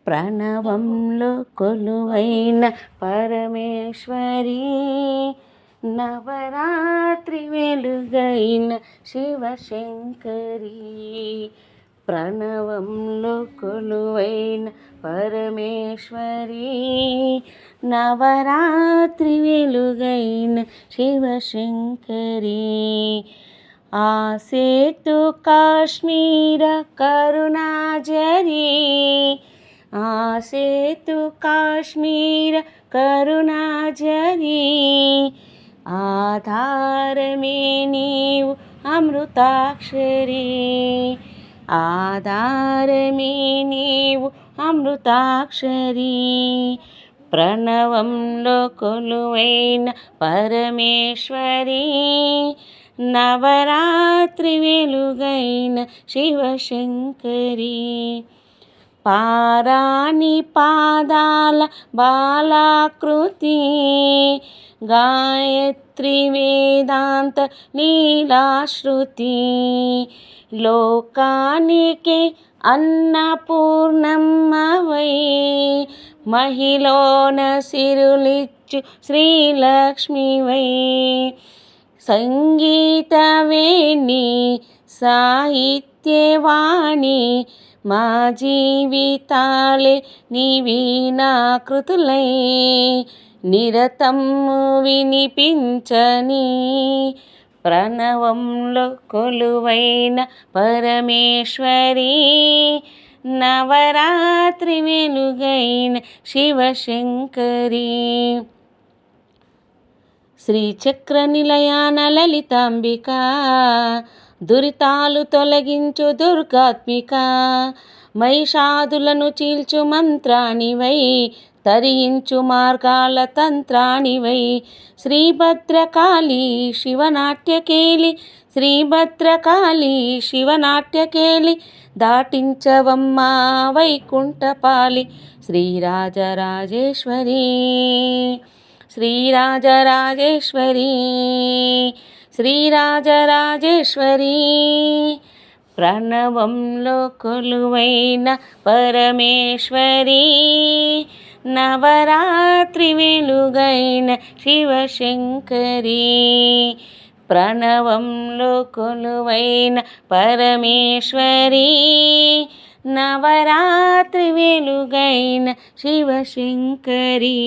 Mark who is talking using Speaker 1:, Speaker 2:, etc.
Speaker 1: ప్రణవంలో కొలువైన పరమేశ్వరి, నవరాత్రి వెలుగైన శివశంకరి. ప్రణవంలో కొలువైన పరమేశ్వరి, నవరాత్రి వెలుగైన శివశంకరి. ఆసేతు కాశ్మీర కరుణాజరి, ఆసేతు కాశ్మీర కరుణాజరి. ఆధారమే నీవు అమృతాక్షరి, ఆధారమే నీవు అమృతాక్షరి. ప్రణవంలో కొలువైన పరమేశ్వరి, నవరాత్రి వెలుగైన శివశంకరి. పారాణి పాదాల బాలాకృతి, గాయత్రి వేదాంత లీలాశ్రుతి. లోకానికి అన్నపూర్ణమ్మవై, మహిళన సిరులిచ్చు శ్రీలక్ష్మివై. సంగీతవేణి సాహిత్యవాణి, మా జీవితాలే నీ వీణాకృతులై. నిరతము వినిపించని ప్రణవంలో కొలువైన పరమేశ్వరి, నవరాత్రి వెలుగైన శివశంకరి. శ్రీచక్ర నిలయాన లలితాంబిక, దురితాలు తొలగించు దుర్గాత్మిక. మహిషాదులను చీల్చు మంత్రానివై, తరించు మార్గాల తంత్రానివై. శ్రీభద్రకాళి శివనాట్యకేలి, శ్రీభద్రకాళి శివనాట్యకేలి. దాటించవమ్మా వైకుంఠపాలి, శ్రీరాజరాజేశ్వరి, శ్రీరాజరాజేశ్వరి, శ్రీరాజరాజేశ్వరి. ప్రణవంలో కొలువైన పరమేశ్వరి, నవరాత్రి వెలుగైన శివశంకరి. ప్రణవంలో కొలువైన పరమేశ్వరి, నవరాత్రి వెలుగైన శివశంకరి.